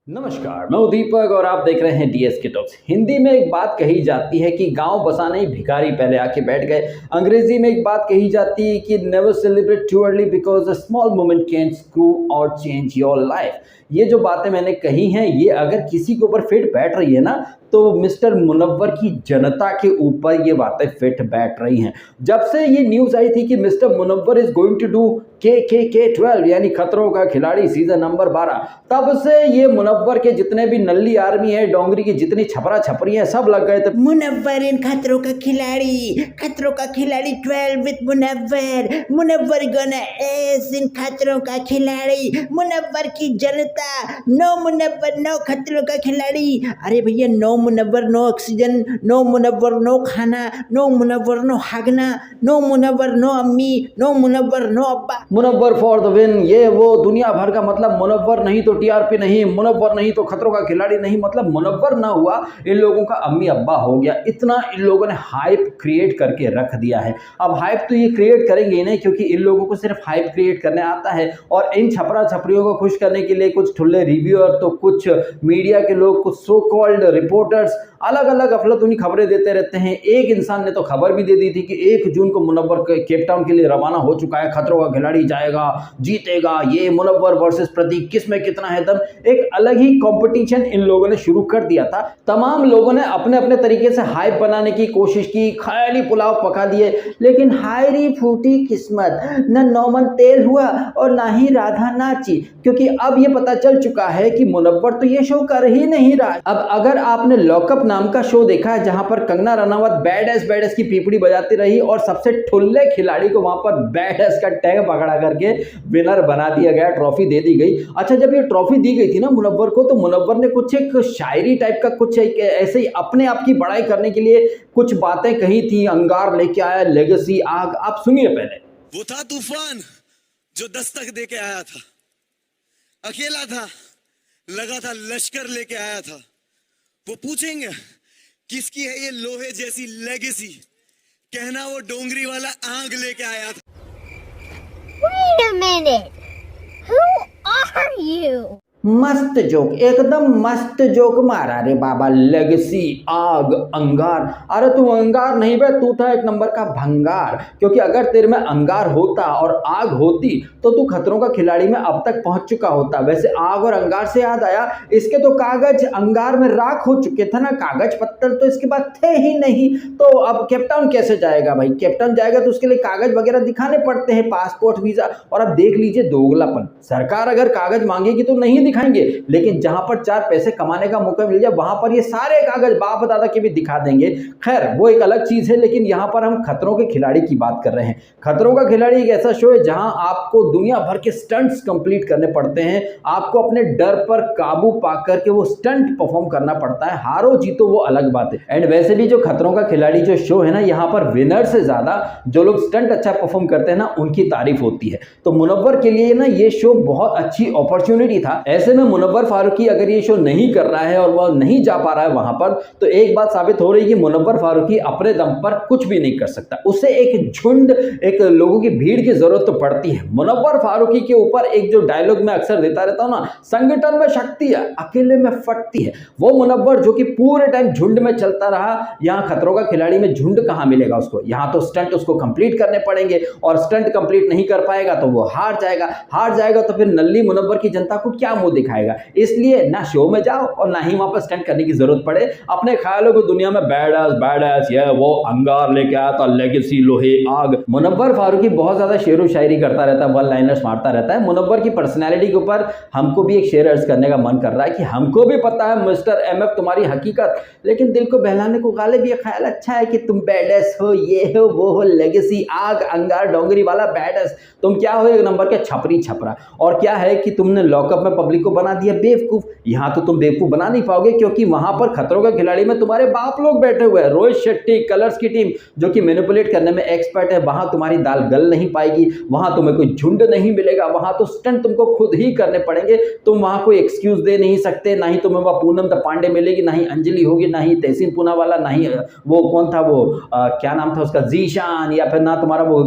नमस्कार, मैं हूं दीपक और आप देख रहे हैं डीएस के टॉक्स। हिंदी में एक बात कही जाती है कि गांव बसाने ही भिखारी पहले आके बैठ गए। अंग्रेजी में एक बात कही जाती है कि never celebrate too early because a small moment can screw और चेंज योर लाइफ। ये जो बातें मैंने कही हैं, ये अगर किसी के ऊपर फिट बैठ रही है ना, तो मिस्टर मुनव्वर की जनता के ऊपर ये बातें फिट बैठ रही हैं। जब से ये न्यूज़ आई थी कि mister Munawwar is going to do के 12 यानी खतरों का खिलाड़ी सीजन नंबर 12, तब से ये मुनव्वर के जितने भी नल्ली आर्मी है, डोंगरी की जितनी छपरा छपरी है, सब लग गए थे मुनव्वर इन खतरों का खिलाड़ी 12 विद मुनव्वर गना एस इन खतरों का खिलाड़ी, मुनव्वर की जनता, नो मुनव्वर नो खतरों का खिलाड़ी। अरे भैया, no Munawar no oxygen, no Munawar no खाना, नो मुनव्वर नो हागना, नो मुनव्वर नो अम्मी, नो मुनव्वर नो अब्बा। मुनव्वर फॉर द विन, ये वो दुनिया भर का मतलब मुनव्वर नहीं तो टीआरपी नहीं, मुनव्वर नहीं तो खतरों का खिलाड़ी नहीं, मतलब मुनव्वर ना हुआ इन लोगों का अम्मी अब्बा हो गया। इतना इन लोगों ने हाइप क्रिएट करके रख दिया है। अब हाइप तो ये क्रिएट करेंगे ही नहीं, क्योंकि इन लोगों को सिर्फ हाइप क्रिएट करने आता है। और इन छपरा छपरियों को खुश करने के लिए कुछ ठुल्ले रिव्यूअर, तो कुछ मीडिया के लोग, कुछ सो कॉल्ड रिपोर्टर्स अलग अलग अफलातूनी खबरें देते रहते हैं। एक इंसान ने तो खबर भी दे दी थी कि 1 जून को मुनव्वर केप टाउन के लिए रवाना हो चुका है, खतरों का खिलाड़ी जाएगा, जीतेगा, ये मुनव्वर वर्सेस प्रतीक, किस में कितना है दम। एक अलग ही कंपटीशन इन लोगों ने शुरू कर दिया था। तमाम लोगों ने अपने अपने तरीके से हाइप बनाने की कोशिश की, ख्याली पुलाव पका दिए, लेकिन हायरी फूटी किस्मत, न नौमन तेल हुआ और ना ही राधा नाची, क्योंकि अब ये पता चल चुका है कि मुनव्वर तो ये शो कर ही नहीं रहा। अब अगर आपने लॉकअप नाम का शो देखा है, जहां पर कंगना रनावत बैड एस की पीपड़ी बजाती रही और सबसे ठुल्ले खिलाड़ी को वहां पर बैड एस का टैग पकड़ा करके विनर बना दिया गया, ट्रॉफी दे दी गई। अच्छा, जब ये ट्रॉफी दी गई थी ना मुनव्वर को, तो मुनव्वर ने कुछ एक शायरी टाइप का कुछ एक ऐसे ही अपने आप की बड़ाई करने के लिए कुछ बातें कही थी। अंगार लेके आया, लेगेसी, आग। आप सुनिए पहले। वो था तूफान जो दस्तक दे के आया था, अकेला था, लगा था लश्कर लेके आया था। वो पूछेंगे किसकी है ये लोहे जैसी लेगेसी, कहना वो डोंगरी वाला आग लेके आया था। Wait a minute. Who are you? मस्त जोक, एकदम मस्त जोक मारा रे बाबा। लेगेसी, आग, अंगार। अरे तू अंगार नहीं बे, तू था एक नंबर का भंगार। क्योंकि अगर तेरे में अंगार होता और आग होती तो तू खतरों का खिलाड़ी में अब तक पहुंच चुका होता। वैसे आग और अंगार से याद आया, इसके तो कागज अंगार में राख हो चुके थे ना, कागज पत्तर तो इसके बाद थे ही नहीं। तो अब केपटाउन कैसे जाएगा भाई? केपटाउन जाएगा तो उसके लिए कागज वगैरह दिखाने पड़ते हैं, पासपोर्ट, वीजा। और अब देख लीजिए दोगलापन, सरकार अगर कागज मांगेगी तो नहीं दिखाएंगे, लेकिन जहां पर 4 पैसे कमाने का मौका मिल जाए वहां पर ये सारे कागज बाप दादा के भी दिखा देंगे। खैर, वो एक अलग चीज है, लेकिन यहां पर हम खतरों के खिलाड़ी की बात कर रहे हैं। खतरों का खिलाड़ी एक ऐसा शो है जहां आपको दुनिया भर के स्टंट्स कंप्लीट करने पड़ते हैं। आपको अपने डर पर काबू पाकर के वो स्टंट परफॉर्म करना पड़ता है। हारो जीतो वो अलग बात है। एंड वैसे भी जो खतरों का खिलाड़ी जो शो है ना, यहाँ पर विनर से ज्यादा जो लोग स्टंट अच्छा परफॉर्म करते हैं ना, उनकी तारीफ होती है। तो मुनव्वर के लिए ना ये शो बहुत अच्छी अपॉर्चुनिटी था। ऐसे में मुनव्वर फारूकी अगर ये शो नहीं कर रहा है और वह नहीं जा पा रहा है वहां पर, तो एक बात साबित हो रही है कि मुनव्वर फारूकी अपने दम पर कुछ भी नहीं कर सकता। उसे एक झुंड, एक लोगों की भीड़ की जरूरत तो पड़ती है। मुनव्वर फारूकी के ऊपर एक जो डायलॉग मैं अक्सर देता रहता हूं ना, संगठन में शक्ति है, अकेले में फटती है। वो मुनव्वर जो कि पूरे टाइम झुंड में चलता रहा, यहाँ खतरों का खिलाड़ी में झुंड कहां मिलेगा उसको? यहाँ तो स्टंट उसको कंप्लीट करने पड़ेंगे, और स्टंट कंप्लीट नहीं कर पाएगा तो वो हार जाएगा तो फिर नल्ली मुनव्वर की जनता को क्या मुंह दिखाएगा? इसलिए ना शो में जाओ और ना ही वहां पर स्टंट करने की जरूरत पड़े। अपने ख्यालों को दुनिया में बैड ये वो अंगार लेके आया था, लेगेसी, लोहे, आग। मुनव्वर फारूकी बहुत ज्यादा शेर व शायरी करता रहता है, वन लाइनर्स मारता रहता है। मुनव्वर की पर्सनैलिटी के ऊपर हमको भी एक शेर अर्ज करने का मन कर रहा है कि हमको भी पता है मिस्टर एमएफ तुम्हारी हकीकत, लेकिन दिल को बहलाने को गालिब ये ख्याल अच्छा है कि तुम बैडस हो, ये हो, वो हो, लेगेसी, आग, अंगार, डोंगरी वाला बैडस। तुम क्या हो? एक नंबर के छपरी छपरा। और क्या है कि तुमने लॉकअप में पब्लिक को बना दिया बेवकूफ। यहाँ तो तुम बेवकूफ बना नहीं पाओगे, क्योंकि वहां पर खतरों का खिलाड़ी में तुम्हारे बाप लोग बैठे हुए हैं। रोहित शेट्टी, कलर्स की टीम जो कि मैनिपुलेट करने में एक्सपर्ट है, वहां तुम्हारी दाल गल नहीं पाएगी। वहां तुम्हें कोई झुंड नहीं मिलेगा, वहां तो स्टंट तुमको खुद ही करने पड़ेंगे। तुम वहां कोई एक्सक्यूज दे नहीं सकते, ना ही तुम्हें वह पूनम द पांडे मिलेगी, ना ही अंजलि होगी, ना ही तहसीन पूनावाला, ना ही वो कौन था वो क्या नाम था उसका, जीशान, या फिर ना तुम्हारा वो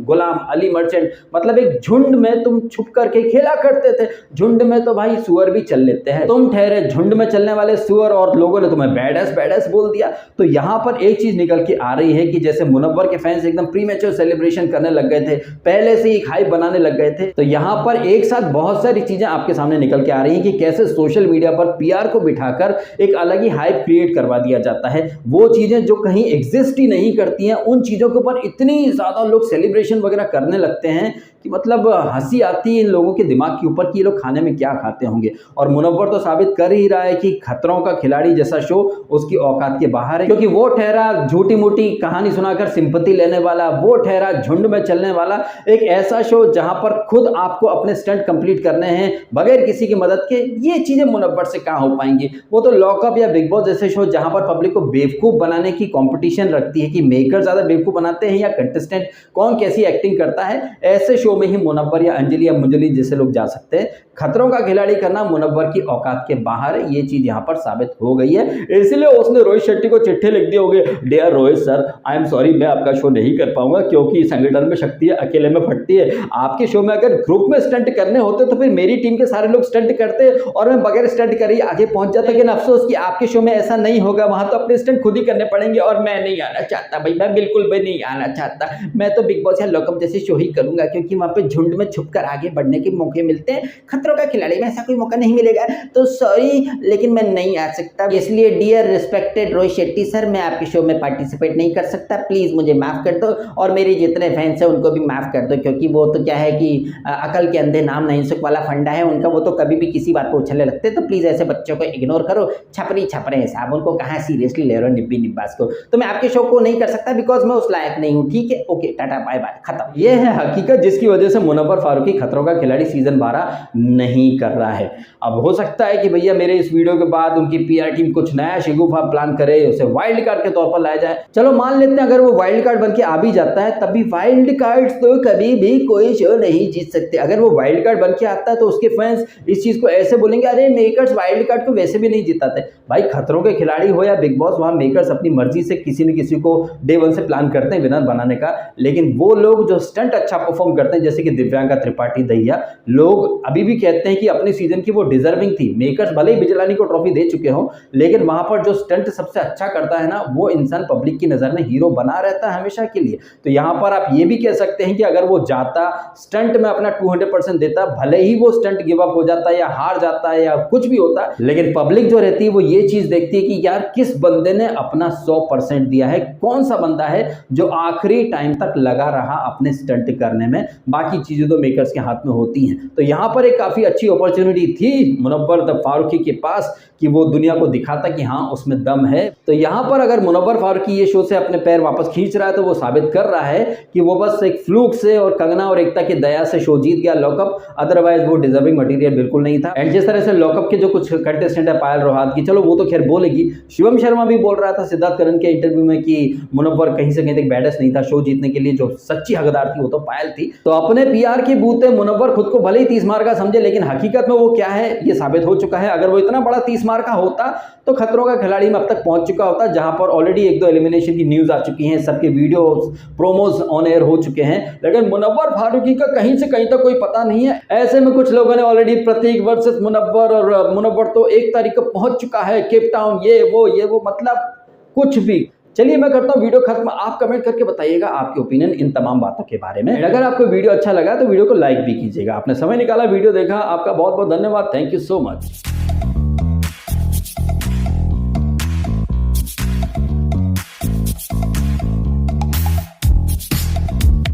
गुलाम अली मर्चेंट। मतलब एक झुंड में तुम छुप करके खेला करते थे। झुंड में तो भाई सुअर भी चल लेते हैं। तुम ठहरे झुंड में चलने वाले सुअर और लोगों ने तुम्हें बैडस बोल दिया। तो यहाँ पर एक चीज निकल के आ रही है कि जैसे मुनव्वर के फैंस एकदम प्रीमेच्योर सेलिब्रेशन करने लग गए थे, पहले से ही हाइप बनाने लग गए थे। तो यहाँ पर एक साथ बहुत सारी चीजें आपके सामने निकल के आ रही हैं कि कैसे सोशल मीडिया पर पीआर को बिठाकर एक अलग ही हाइप क्रिएट करवा दिया जाता है। वो चीजें जो कहीं एग्जिस्ट ही नहीं करती हैं, उन चीजों के ऊपर इतनी ज्यादा लोग सेलिब्रेशन वगैरह करने लगते हैं कि मतलब हंसी आती है इन लोगों के दिमाग के ऊपर कि ये लोग खाने में क्या खाते होंगे। और मुनव्वर तो साबित कर ही रहा है कि खतरों का खिलाड़ी जैसा शो उसकी औकात के बाहर है, क्योंकि वो ठहरा झूठी मूठी कहानी सुनाकर सिंपैथी लेने वाला, वो ठहरा झुंड में चलने वाला एक ऐसा शो जहां पर खुद आपको अपने स्टंट कंप्लीट करने हैं बगैर किसी की मदद के। ये चीजें मुनव्वर से कहां हो पाएंगी। वो तो लॉकअप या बिग बॉस जैसे शो जहां पर पब्लिक को बेवकूफ बनाने की कंपटीशन रखती है कि मेकर ज्यादा बेवकूफ बनाते हैं या कंटेस्टेंट कौन कैसी एक्टिंग करता है, ऐसे शो में ही मुनव्वर या अंजलि या मुंजलि जैसे लोग जा सकते हैं। खतरों का खिलाड़ी करना मुनव्वर की औकात के बाहर है, ये चीज यहाँ पर साबित हो गई है। इसलिए उसने रोहित शेट्टी को चिट्ठी लिख दी होगी, dear Rohit sir, I am sorry, मैं आपका शो नहीं कर पाऊंगा क्योंकि संगठन में शक्ति है, अकेले में फटती है। आपके शो में अगर ग्रुप में स्टंट करने होते तो फिर मेरी टीम के सारे लोग स्टंट करते और मैं बगैर स्टंट करे आगे पहुंच जाता। लेकिन अफसोस कि आपके शो में ऐसा नहीं होगा, वहां तो अपने स्टंट खुद ही करने पड़ेंगे और मैं नहीं आना चाहता भाई, मैं बिल्कुल भी नहीं आना चाहता। मैं तो बिग बॉस या लॉकअप जैसे शो ही करूंगा क्योंकि वहां पे झुंड में छुपकर आगे बढ़ने के मौके मिलते हैं। खतरों का खिलाड़ी में ऐसा कोई मौका नहीं मिलेगा, तो सॉरी लेकिन मैं नहीं आ सकता। इसलिए dear respected Rohit Shetty sir, मैं आपके शो में पार्टिसिपेट नहीं कर सकता, प्लीज मुझे माफ कर दो और मेरे जितने फैंस हैं उनको भी माफ कर दो, क्योंकि वो तो क्या है कि अकल के अंधे नाम नहीं सुख वाला फंडा है उनका, वो तो कभी भी किसी बात पर उछलने लगते। तो प्लीज ऐसे बच्चों को इग्नोर करो, छपरे हैं साहब, उनको कहाँ सीरियसली ले रहे हो निब्बी निब्बास को। तो मैं आपके शो को नहीं कर सकता बिकॉज मैं उस लायक नहीं हूँ, ठीक है, ओके टाटा बाय बाय, खत्म। ये है हकीकत जिसकी वजह से मुनव्वर फारूकी खतरों का खिलाड़ी सीजन 12 नहीं कर रहा है। अब हो सकता है कि भैया मेरे इस वीडियो के बाद उनकी पीआर टीम कुछ नया शिगुफा प्लान करे, उसे वाइल्ड कार्ड के तौर पर लाया जाए। चलो मान लेते हैं अगर वो वाइल्ड कार्ड बन के आ भी जाता है, तब भी वाइल्ड कार्ड तो कभी भी कोई शो नहीं जीत सकते। अगर वो वाइल्ड कार्ड बन के आता है तो उसके फैंस इस चीज को ऐसे बोलेंगे, अरे मेकर्स वाइल्ड कार्ड को वैसे भी नहीं जिताते। भाई खतरों के खिलाड़ी हो या बिग बॉस, वहां मेकर्स अपनी मर्जी से किसी न किसी को डे 1 से प्लान करते हैं विनर बनाने का। लेकिन वो लोग जो स्टंट अच्छा परफॉर्म करते हैं जैसे कि दिव्यांका त्रिपाठी दैया, लोग अभी भी कहते हैं कि अपने सीजन की वो डिजर्विंग थी। मेकर्स भले ही बिजलानी को ट्रॉफी दे चुके हो, लेकिन वहां पर जो स्टंट सबसे अच्छा करता है ना, वो इंसान पब्लिक की नजर में हीरो बना रहता है हमेशा के लिए। तो यहां पर आप ये भी कह सकते हैं कि अगर वो जाता स्टंट में अपना 200% देता, भले ही वो स्टंट गिव अप हो जाता है या हार जाता है या कुछ भी होता, लेकिन पब्लिक जो रहती है वो ये चीज देखती है कि यार किस बंदे ने अपना 100% दिया है, कौन सा बंदा है जो आखिरी टाइम तक लगा रहा अपने स्टंट करने में। बाकी चीजें तो मेकर्स के हाथ में होती हैं। तो यहां पर एक काफी अच्छी अपॉर्चुनिटी थी मुनव्वर द फारूकी के पास कि वो दुनिया को दिखाता कि हाँ उसमें दम है। तो यहां पर अगर मुनव्वर फारूकी ये शो से अपने पैर वापस खींच रहा है तो वो साबित कर रहा है कि वो बस एक फ्लूक से और कंगना और एकता की दया से शो जीत गया लॉकअप, अदरवाइज वो डिजर्विंग मटेरियल बिल्कुल नहीं था। एंड जिस तरह से लॉकअप के जो कुछ कंटेस्टेंट है, पायल रोहात की, चलो वो तो खैर बोलेगी, शिवम शर्मा भी बोल रहा था सिद्धार्थ करण के इंटरव्यू में कि मुनव्वर कहीं से कहीं तक बैडस नहीं था, शो जीतने के लिए जो सच्ची हकदार थी वो तो पायल थी। तो अपने पीआर के बूते मुनव्वर खुद को भले ही 30 मार का समझे, लेकिन हकीकत में वो क्या है ये साबित हो चुका है। अगर वो इतना बड़ा 30 मार का होता तो खतरों का खिलाड़ी में अब तक पहुंच चुका होता, जहां पर ऑलरेडी 1-2 एलिमिनेशन की न्यूज आ चुकी हैं, सबके वीडियोस प्रोमोज ऑन एयर हो चुके हैं। लेकिन मुनव्वर फारूकी का कहीं से कहीं तक कोई पता नहीं है। ऐसे में कुछ लोगों ने ऑलरेडी प्रतीक वर्सेस मुनव्वर, और मुनव्वर तो 1 तारीख को पहुंच चुका है केप टाउन, ये वो मतलब कुछ भी। चलिए मैं करता हूँ वीडियो खत्म। आप कमेंट करके बताइएगा आपके ओपिनियन इन तमाम बातों के बारे में। अगर आपको वीडियो अच्छा लगा तो वीडियो को लाइक भी कीजिएगा। आपने समय निकाला, वीडियो देखा, आपका बहुत बहुत धन्यवाद। Thank you so much.